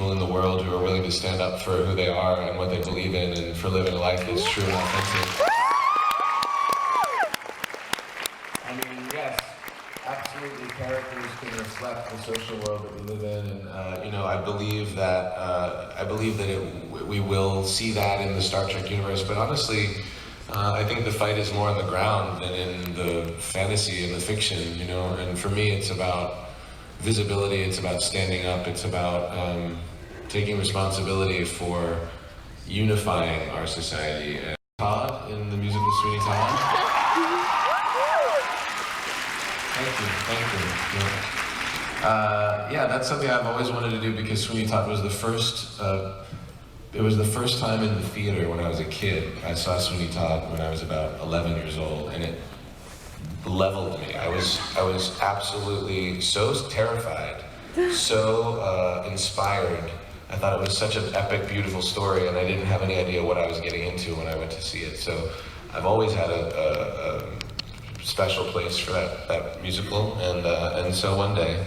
people in the world who are willing to stand up for who they are and what they believe in and for living a life that's true and authentic. I mean, yes, absolutely, characters can reflect the social world that we live in, and you know, I believe that we will see that in the Star Trek universe. But honestly, I think the fight is more on the ground than in the fantasy and the fiction. You know, and for me, it's about visibility. It's about standing up. It's about taking responsibility for unifying our society. And Todd in the musical Sweeney Todd. Thank you. Yeah, that's something I've always wanted to do because Sweeney Todd was the first. It was the first time in the theater when I was a kid. I saw Sweeney Todd when I was about 11 years old, and it leveled me. I was absolutely so terrified, so inspired. I thought it was such an epic, beautiful story, and I didn't have any idea what I was getting into when I went to see it. So I've always had a special place for that musical, and so one day,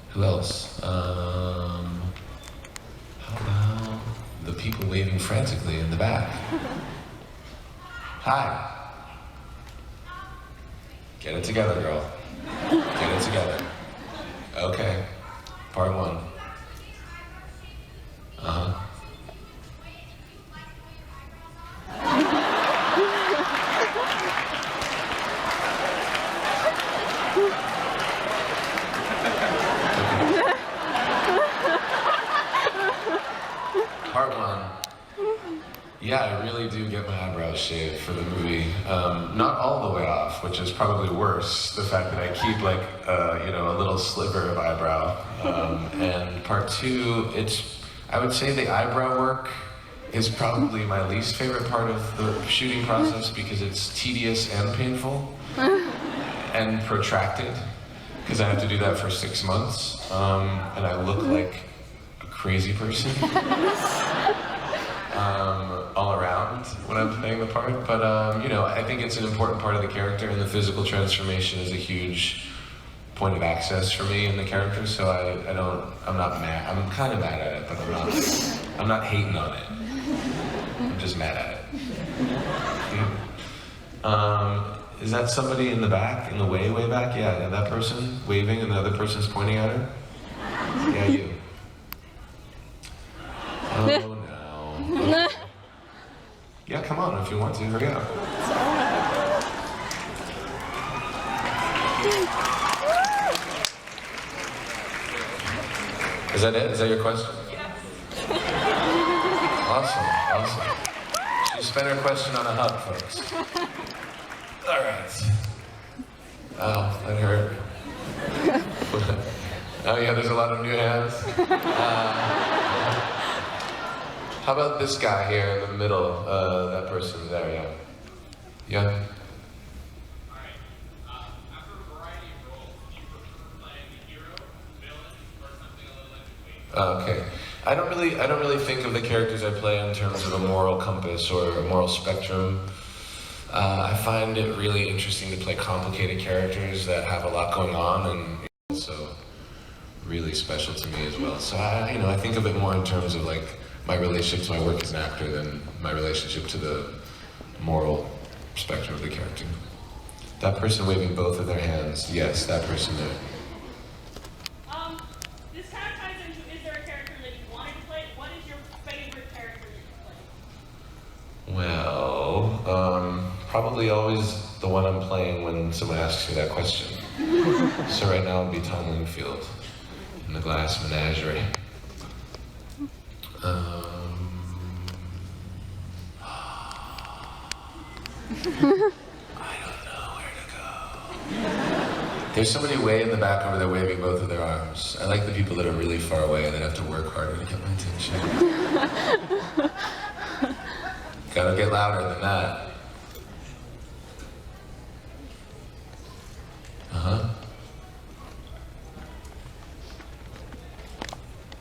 who else? How about the people waving frantically in the back? Hi. Get it together, girl. Get it together. Okay. Part one. Uh-huh. Part one. Yeah, I really do get my eyebrows shaved for the movie. Not all the way off, which is probably worse. The fact that I keep like, you know, a little sliver of eyebrow. And part two, I would say the eyebrow work is probably my least favorite part of the shooting process because it's tedious and painful and protracted because I have to do that for 6 months. And I look like a crazy person. All around when I'm playing the part, but you know, I think it's an important part of the character, and the physical transformation is a huge point of access for me in the character. So I'm not mad. I'm kind of mad at it, but I'm not hating on it. I'm just mad at it. Is that somebody in the back, in the way back? Yeah, that person waving, and the other person's pointing at her. Yeah, you. Oh no. Yeah, come on, if you want to, hurry up. Is that it? Is that your question? Yes. Awesome. She spent her question on a hug, folks. All right. Oh, that hurt. Oh yeah, there's a lot of new hands. How about this guy here in the middle? That person there, yeah. Yeah? Alright. After a variety of roles, do you prefer playing the hero, villain, or something a little in between? Okay. I don't really think of the characters I play in terms of a moral compass or a moral spectrum. I find it really interesting to play complicated characters that have a lot going on, and also really special to me as well. So I think of it more in terms of like my relationship to my work as an actor than my relationship to the moral spectrum of the character. That person waving both of their hands, yes, that person there. This kind of ties into, is there a character that you wanted to play? What is your favorite character that you play? Well, probably always the one I'm playing when someone asks me that question. So right now it'd be Tom Wingfield in The Glass Menagerie. I don't know where to go. There's somebody way in the back over there waving both of their arms. I like the people that are really far away that have to work harder to get my attention. Gotta get louder than that. Uh-huh.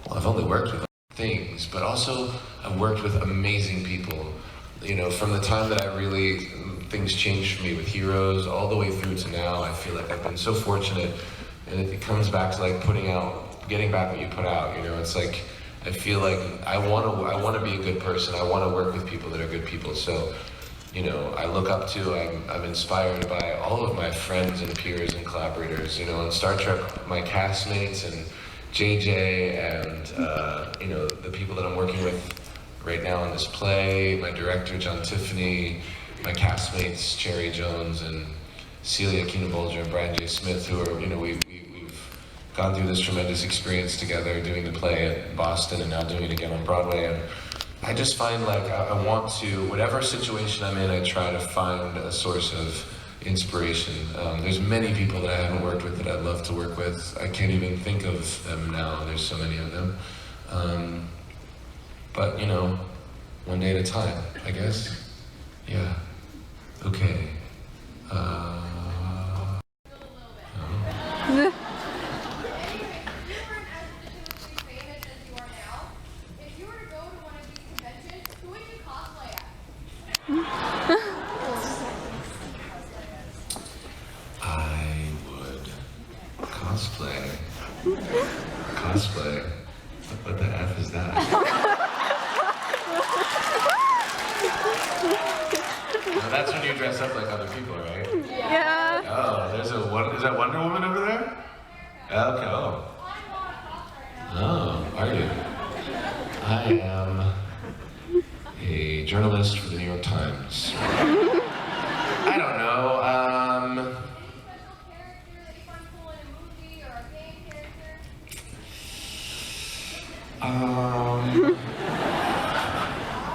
Well, I've only worked with things, but also I've worked with amazing people. You know, from the time that things changed for me with Heroes all the way through to now, I feel like I've been so fortunate And it comes back to like getting back what you put out, you know? It's like, I feel like I want to be a good person. I want to work with people that are good people. So, you know, I look up to, I'm inspired by all of my friends and peers and collaborators. You know, on Star Trek, my castmates and JJ and, you know, the people that I'm working with right now on this play, my director, John Tiffany, my castmates, Cherry Jones and Celia Keenan-Bolger and Brian J. Smith, who are, you know, we've gone through this tremendous experience together, doing the play at Boston and now doing it again on Broadway. And I just find like I want to, whatever situation I'm in, I try to find a source of inspiration. There's many people that I haven't worked with that I'd love to work with. I can't even think of them now, there's so many of them. But you know, one day at a time, I guess. Yeah, okay. Cosplay? What the F is that? Now that's when you dress up like other people, right? Yeah. Oh, is that Wonder Woman over there? Okay, oh. Oh, are you? I am a journalist for the New York Times. I don't know,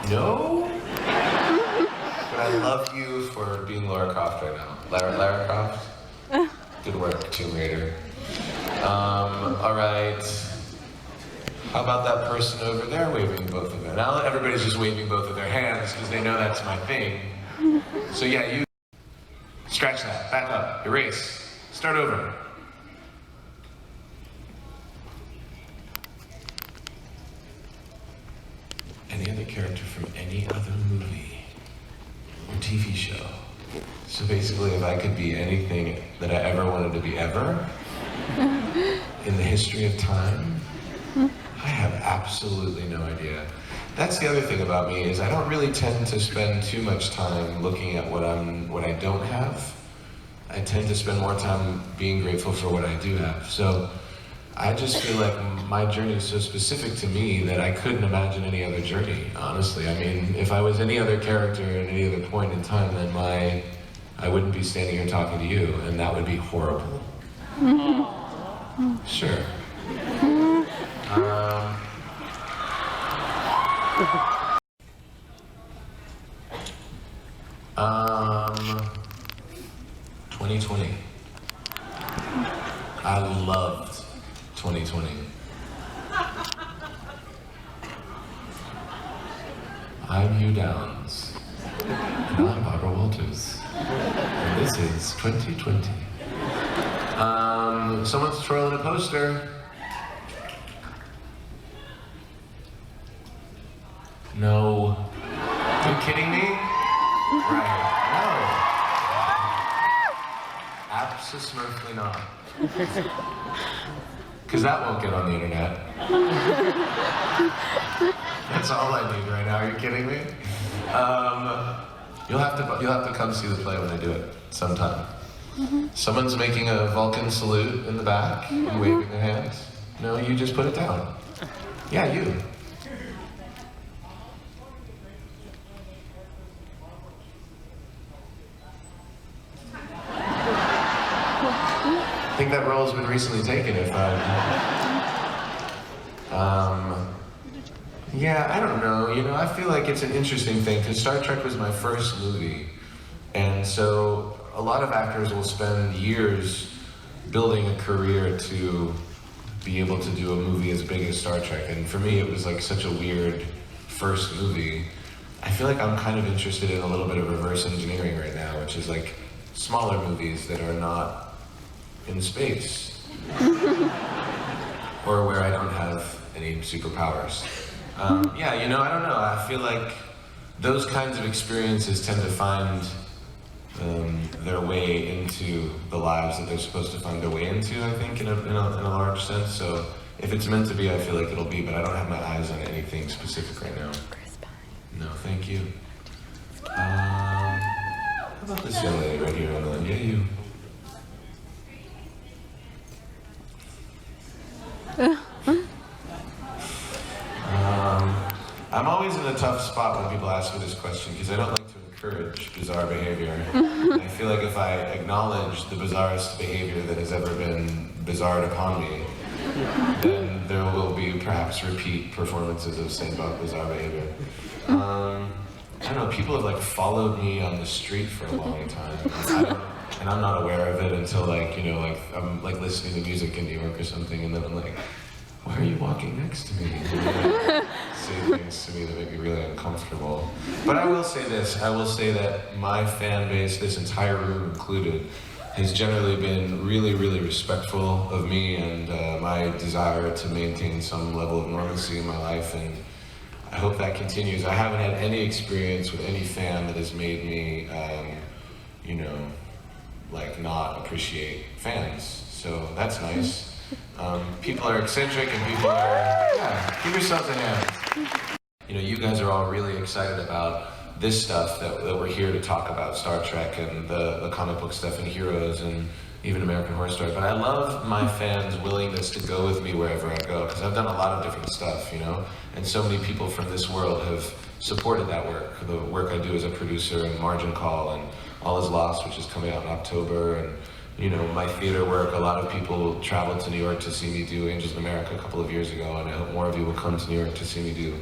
no, but I love you for being Lara Croft right now. Lara Croft? Good work, Tomb Raider. All right. How about that person over there waving both of them? Now everybody's just waving both of their hands because they know that's my thing. So yeah, you scratch that, back up, erase, start over. Any other character from any other movie or TV show. So basically, if I could be anything that I ever wanted to be ever, in the history of time, I have absolutely no idea. That's the other thing about me is I don't really tend to spend too much time looking at what I don't have. I tend to spend more time being grateful for what I do have. So I just feel like my journey is so specific to me that I couldn't imagine any other journey, honestly. I mean, if I was any other character at any other point in time, then I wouldn't be standing here talking to you, and that would be horrible. Sure. 2020. I loved 2020. I'm Hugh Downs, and I'm Barbara Walters, and this is 2020. Someone's twirling a poster. No. Are you kidding me? Right. No. Absolutely not. Because that won't get on the internet. That's all I need right now. Are you kidding me? You'll have to come see the play when I do it sometime. Someone's making a Vulcan salute in the back and waving their hands. No, you just put it down. Yeah, you. I think that role's been recently taken. Yeah, I don't know. You know, I feel like it's an interesting thing because Star Trek was my first movie, and so a lot of actors will spend years building a career to be able to do a movie as big as Star Trek. And for me, it was like such a weird first movie. I feel like I'm kind of interested in a little bit of reverse engineering right now, which is like smaller movies that are not in space or where I don't have any superpowers. Yeah, you know, I don't know. I feel like those kinds of experiences tend to find their way into the lives that they're supposed to find their way into, I think, in a large sense. So if it's meant to be, I feel like it'll be, but I don't have my eyes on anything specific right now. No, thank you. How about this young lady right here on the, yeah, you. I'm always in a tough spot when people ask me this question because I don't like to encourage bizarre behavior. I feel like if I acknowledge the bizarrest behavior that has ever been bizarred upon me, then there will be perhaps repeat performances of same about bizarre behavior. I don't know, people have like followed me on the street for a long time. And I'm not aware of it until like, you know, like I'm like listening to music in New York or something, and then I'm like, why are you walking next to me? And they say things to me that make me really uncomfortable. But I will say this, I will say that my fan base, this entire room included, has generally been really, really respectful of me and my desire to maintain some level of normalcy in my life, and I hope that continues. I haven't had any experience with any fan that has made me, you know, like not appreciate fans, so that's nice. People are eccentric and people are, yeah, give yourselves a hand. You know, you guys are all really excited about this stuff that we're here to talk about, Star Trek and the comic book stuff and Heroes and even American Horror Story. But I love my fans' willingness to go with me wherever I go, because I've done a lot of different stuff, you know? And so many people from this world have supported that work, the work I do as a producer and Margin Call and All Is Lost, which is coming out in October, and you know, my theater work. A lot of people traveled to New York to see me do Angels in America a couple of years ago, and I hope more of you will come to New York to see me do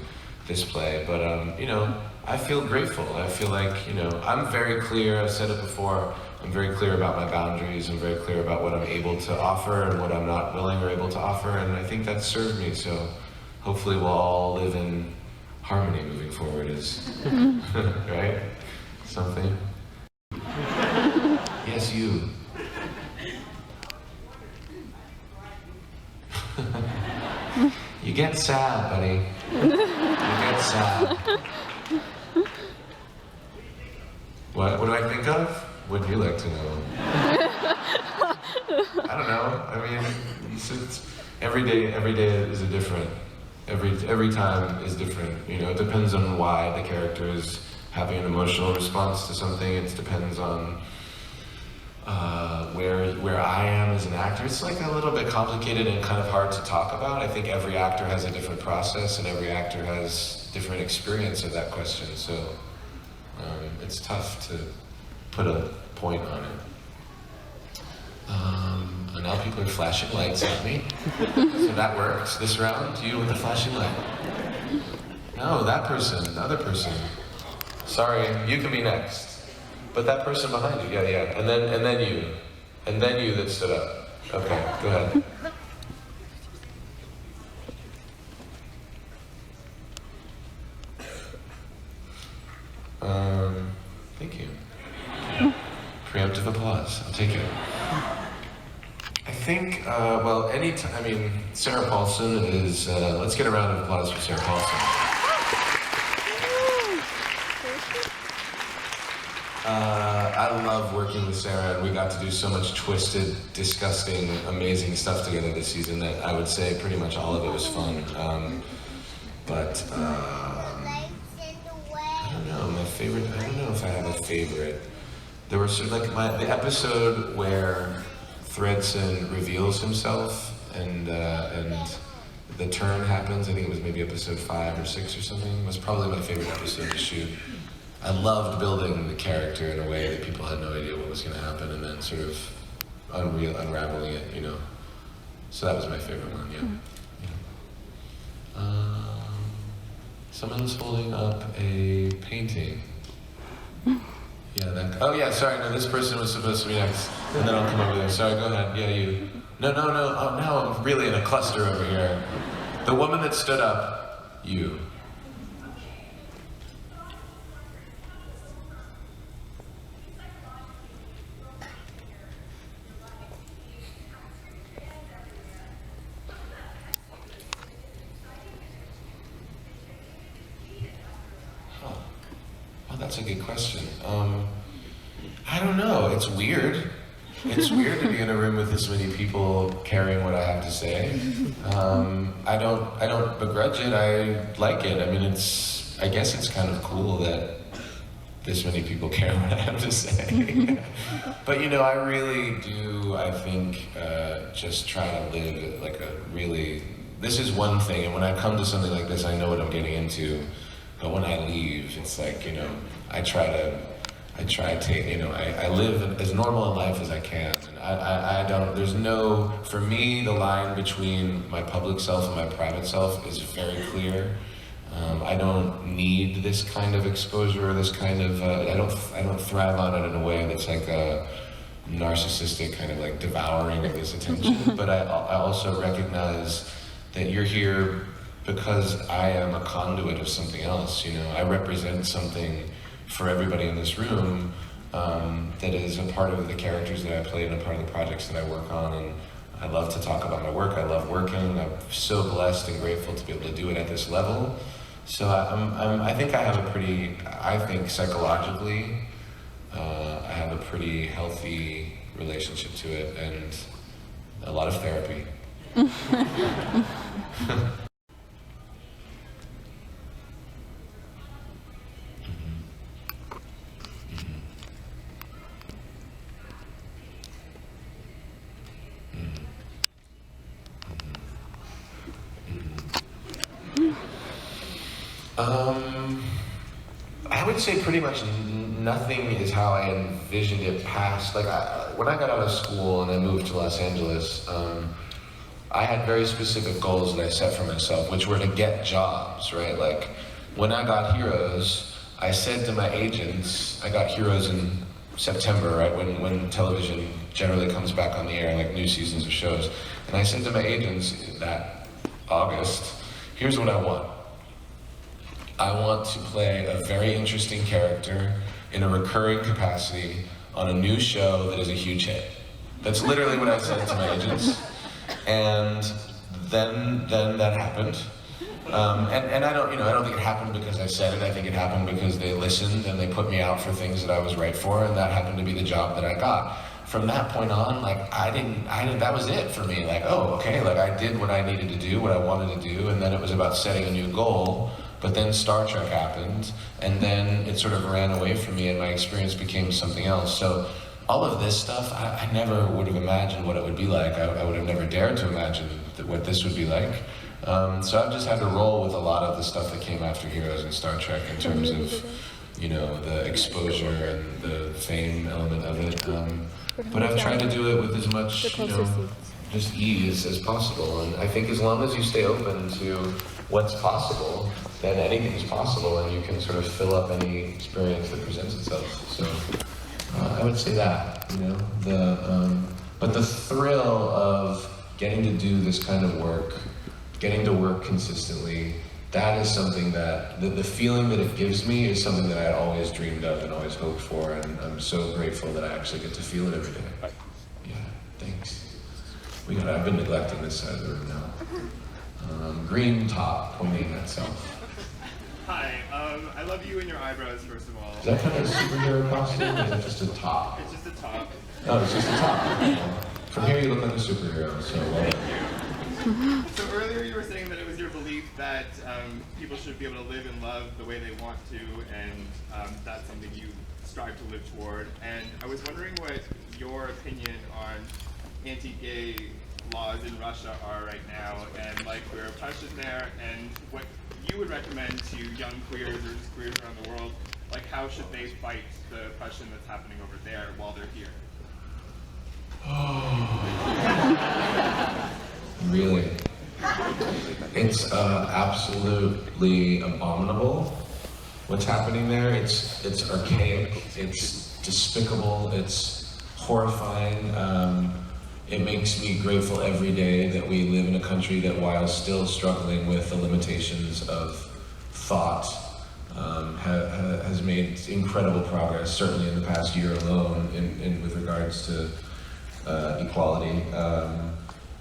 this play. But, you know, I feel grateful. I feel like, you know, I'm very clear, I've said it before, I'm very clear about my boundaries, I'm very clear about what I'm able to offer and what I'm not willing or able to offer, and I think that's served me, so hopefully we'll all live in harmony moving forward is, right? Something. Yes, you. You get sad, buddy. You get sad. What do I think of? What would you like to know? I don't know. I mean, it's every day is a different. Every time is different. You know, it depends on why the character is having an emotional response to something. It depends on where I am as an actor. It's like a little bit complicated and kind of hard to talk about. I think every actor has a different process and every actor has different experience of that question. So it's tough to put a point on it. And now people are flashing lights at me. So that works this round. You with the flashing light. No, that person, the other person. Sorry, you can be next. But that person behind you, yeah. And then you. And then you that stood up. Okay, go ahead. Thank you. Preemptive applause, I'll take it. I think, well, I mean, Sarah Paulson is, let's get a round of applause for Sarah Paulson. I love working with Sarah, and we got to do so much twisted, disgusting, amazing stuff together this season that I would say pretty much all of it was fun. I don't know, my favorite, I don't know if I have a favorite. There were sort of like the episode where Thredson reveals himself and the turn happens. I think it was maybe episode 5 or 6 or something. It was probably my favorite episode to shoot. I loved building the character in a way that people had no idea what was going to happen, and then sort of unraveling it, you know. So that was my favorite one, yeah. Someone's holding up a painting. Yeah, oh yeah, sorry, no, this person was supposed to be next, and then I'll come over there. Sorry, go ahead, yeah, you. No, oh, now I'm really in a cluster over here. The woman that stood up, you. That's a good question. I don't know, it's weird. It's weird to be in a room with this many people carrying what I have to say. I don't begrudge it, I like it. I mean, I guess it's kind of cool that this many people care what I have to say. But you know, I really do, I think, just try to live like a really, this is one thing, and when I come to something like this, I know what I'm getting into. But when I leave, it's like, you know, I try to, you know, I live as normal a life as I can. And I don't, there's no, for me, the line between my public self and my private self is very clear. I don't need this kind of exposure, or this kind of, I don't thrive on it in a way that's like a narcissistic kind of like devouring of this attention. But I also recognize that you're here because I am a conduit of something else, you know. I represent something for everybody in this room that is a part of the characters that I play and a part of the projects that I work on. And I love to talk about my work. I love working. I'm so blessed and grateful to be able to do it at this level. So I think I have a pretty, I think psychologically, I have a pretty healthy relationship to it and a lot of therapy. I would say pretty much nothing is how I envisioned it past. Like, when I got out of school and I moved to Los Angeles, I had very specific goals that I set for myself, which were to get jobs, right? Like, when I got Heroes, I said to my agents, I got Heroes in September, right? When television generally comes back on the air, like new seasons of shows. And I said to my agents that August, here's what I want. I want to play a very interesting character in a recurring capacity on a new show that is a huge hit. That's literally what I said to my agents. And then that happened. And I don't think it happened because I said it. I think it happened because they listened and they put me out for things that I was right for, and that happened to be the job that I got. From that point on, like, I didn't, that was it for me. Like, oh, okay, like I did what I needed to do, what I wanted to do, and then it was about setting a new goal. But then Star Trek happened, and then it sort of ran away from me, and my experience became something else. So all of this stuff, I never would have imagined what it would be like. I would have never dared to imagine what this would be like. So I've just had to roll with a lot of the stuff that came after Heroes and Star Trek in terms of, you know, the exposure and the fame element of it. But I've tried to do it with as much, you know, just ease as possible. And I think as long as you stay open to what's possible, then anything is possible, and you can sort of fill up any experience that presents itself. So I would say that, you know, but the thrill of getting to do this kind of work, getting to work consistently, that is something that, the feeling that it gives me is something that I always dreamed of and always hoped for, and I'm so grateful that I actually get to feel it every day. Yeah, thanks. I've been neglecting this side of the room now. Green top, pointing at self. Hi, I love you and your eyebrows, first of all. Is that kind of a superhero costume, or is that just a top? It's just a top. Oh, it's just a top. From here you look like a superhero, so well. So earlier you were saying that it was your belief that people should be able to live and love the way they want to, and that's something you strive to live toward. And I was wondering what your opinion on anti-gay laws in Russia are right now, and like queer oppression there, and what you would recommend to young queers or just queers around the world, like how should they fight the oppression that's happening over there while they're here? Really? It's absolutely abominable what's happening there. It's archaic, it's despicable, it's horrifying. It makes me grateful every day that we live in a country that, while still struggling with the limitations of thought, has made incredible progress, certainly in the past year alone, with regards to equality.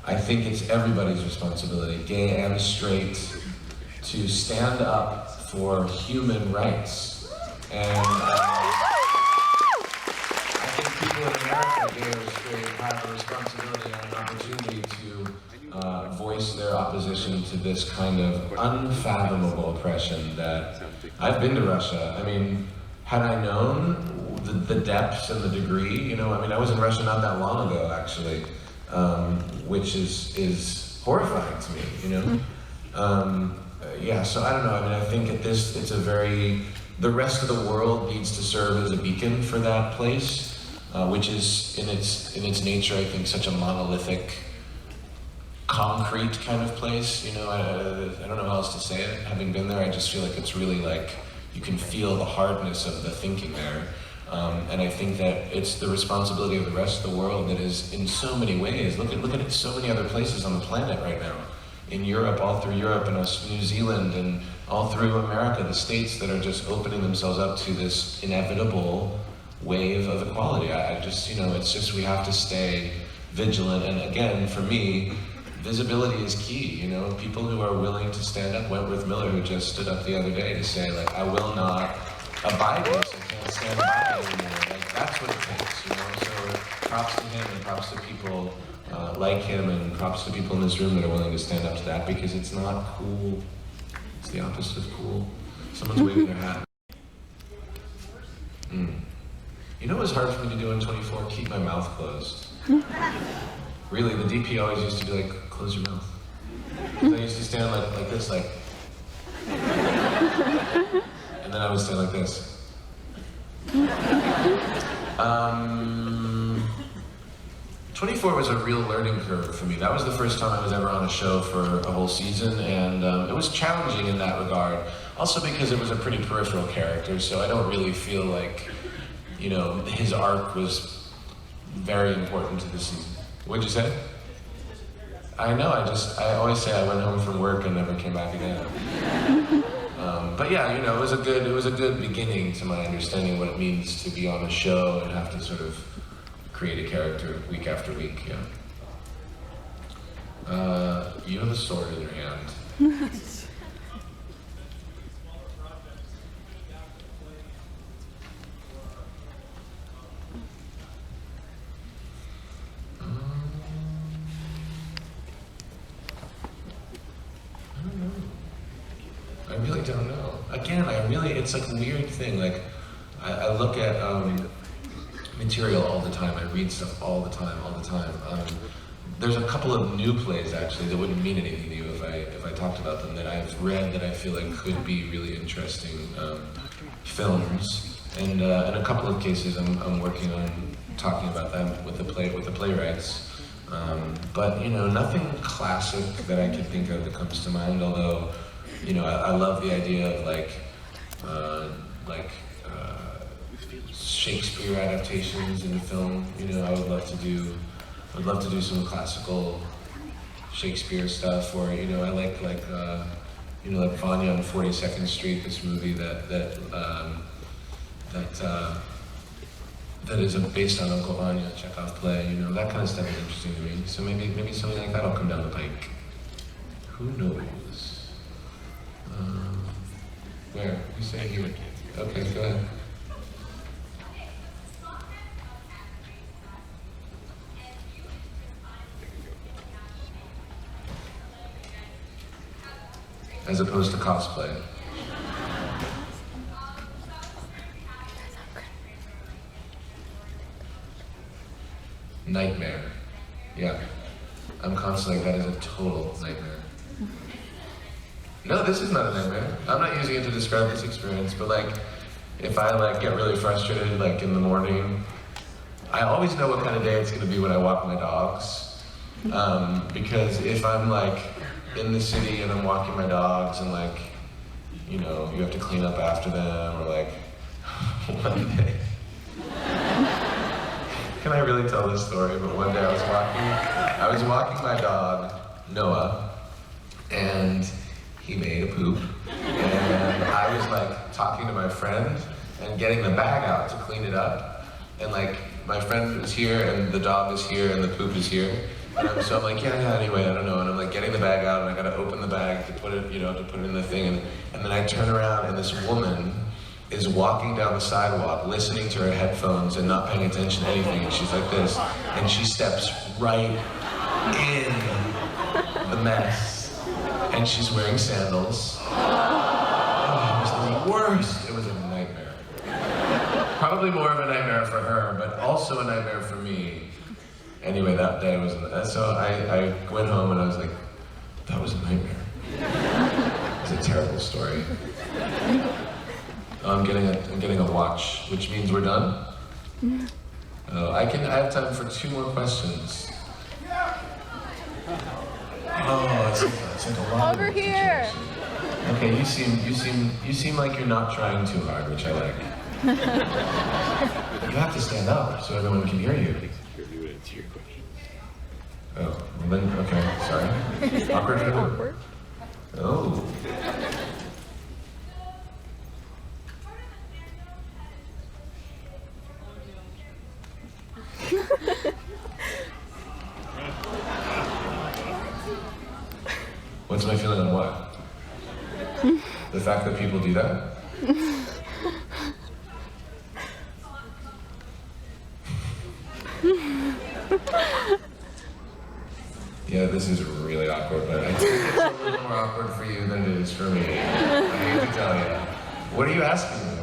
I think it's everybody's responsibility, gay and straight, to stand up for human rights. And people in America, gay or straight, have a responsibility and an opportunity to voice their opposition to this kind of unfathomable oppression that I've been to Russia. I mean, had I known the depths and the degree, you know, I mean, I was in Russia not that long ago, actually, which is horrifying to me, you know? Yeah, so I don't know, I mean, I think it's a very, the rest of the world needs to serve as a beacon for that place, which is in its nature, I think, such a monolithic, concrete kind of place, you know, I don't know how else to say it. Having been there, I just feel like it's really like, you can feel the hardness of the thinking there. And I think that it's the responsibility of the rest of the world that is in so many ways. Look at so many other places on the planet right now. In Europe, all through Europe, and New Zealand, and all through America, the states that are just opening themselves up to this inevitable wave of equality. I just, you know, it's just, we have to stay vigilant. And again, for me, visibility is key, you know? People who are willing to stand up. Wentworth Miller, who just stood up the other day to say, like, I will not abide this, I can't stand by anymore. Like, that's what it takes, you know? So props to him and props to people like him, and props to people in this room that are willing to stand up to that, because it's not cool. It's the opposite of cool. Someone's waving their hat. You know what was hard for me to do in 24? Keep my mouth closed. Really, the DP always used to be like, close your mouth. I used to stand like this, like. And then I would stand like this. 24 was a real learning curve for me. That was the first time I was ever on a show for a whole season, and it was challenging in that regard. Also because it was a pretty peripheral character, so I don't really feel like, you know, his arc was very important to the season. What'd you say? I know, I always say I went home from work and never came back again. But yeah, you know, it was a good beginning to my understanding what it means to be on a show and have to sort of create a character week after week, yeah. You have a sword in your hand. I really don't know. Again, it's like a weird thing. Like, I look at material all the time. I read stuff all the time. There's a couple of new plays, actually, that wouldn't mean anything to you if I talked about them, that I've read that I feel like could be really interesting films. And in a couple of cases, I'm working on talking about them with the playwrights. But, you know, nothing classic that I can think of that comes to mind, although, you know, I love the idea of like Shakespeare adaptations in film. You know, I would love to do some classical Shakespeare stuff, or, you know, I like you know, like Vanya on 42nd Street, this movie that is based on Uncle Vanya, Chekhov play. You know, that kind of stuff is interesting to me. So maybe something like that'll come down the pike. Who knows? Where? You say here. Okay, go ahead. As opposed to cosplay. Nightmare. Yeah. I'm constantly like, that is a total nightmare. No, this is not a nightmare. I'm not using it to describe this experience, but like, if I like get really frustrated like in the morning, I always know what kind of day it's gonna be when I walk my dogs. Because if I'm like in the city and I'm walking my dogs and like, you know, you have to clean up after them, or like, one day. Can I really tell this story? But one day I was walking my dog, Noah, and he made a poop, and I was like talking to my friend and getting the bag out to clean it up, and like my friend is here and the dog is here and the poop is here, and so I'm like, yeah, anyway, I don't know, and I'm like getting the bag out and I gotta open the bag to put it, you know, to put it in the thing, and then I turn around and this woman is walking down the sidewalk, listening to her headphones and not paying attention to anything, and she's like this, and she steps right in the mess, and she's wearing sandals. Oh, it was the worst. It was a nightmare. Probably more of a nightmare for her, but also a nightmare for me. Anyway, that day was, so I went home and I was like, that was a nightmare. It's a terrible story. I'm getting a watch, which means we're done. I have time for 2 more questions. Oh, it's like a lot. Over here. Okay, you seem like you're not trying too hard, which I like. You have to stand up so everyone can hear you. Oh, well then, okay, sorry. Awkward for who? Oh. What's my feeling on what? The fact that people do that? Yeah, this is really awkward, but I think it's a little more awkward for you than it is for me. I hate to tell you. What are you asking me?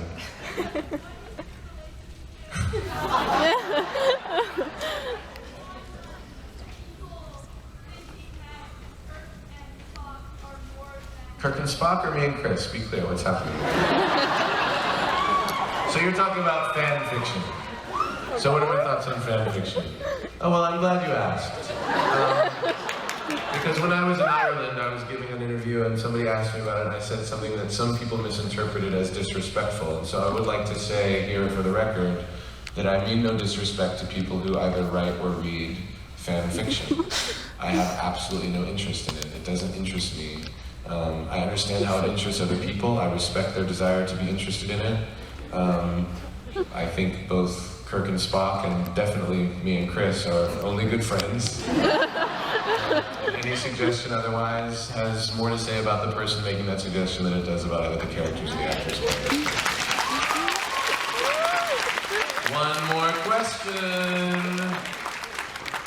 Kirk and Spock or me and Chris? Be clear, what's happening? So you're talking about fan fiction. So what are my thoughts on fan fiction? Oh, well, I'm glad you asked. Because when I was in Ireland, I was giving an interview and somebody asked me about it, and I said something that some people misinterpreted as disrespectful. And so I would like to say here for the record that I mean no disrespect to people who either write or read fan fiction. I have absolutely no interest in it. It doesn't interest me. I understand how it interests other people. I respect their desire to be interested in it. I think both Kirk and Spock, and definitely me and Chris, are only good friends. Any suggestion otherwise has more to say about the person making that suggestion than it does about either the characters or the actors. One more question.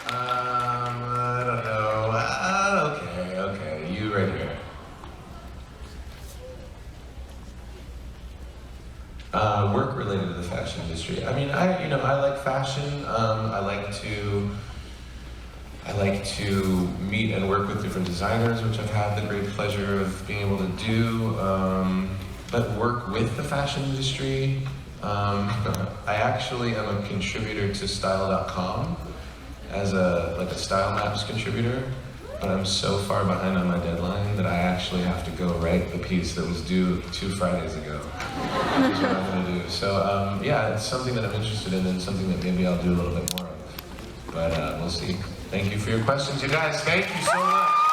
I don't know. Okay, you right here. Work related to the fashion industry. I mean, I like fashion. I like to meet and work with different designers, which I've had the great pleasure of being able to do. But work with the fashion industry. I actually am a contributor to Style.com as a style maps contributor. But I'm so far behind on my deadline that I actually have to go write the piece that was due 2 Fridays ago. Which is what I'm going to do. So yeah, it's something that I'm interested in and something that maybe I'll do a little bit more of. But we'll see. Thank you for your questions, you guys. Thank you so much.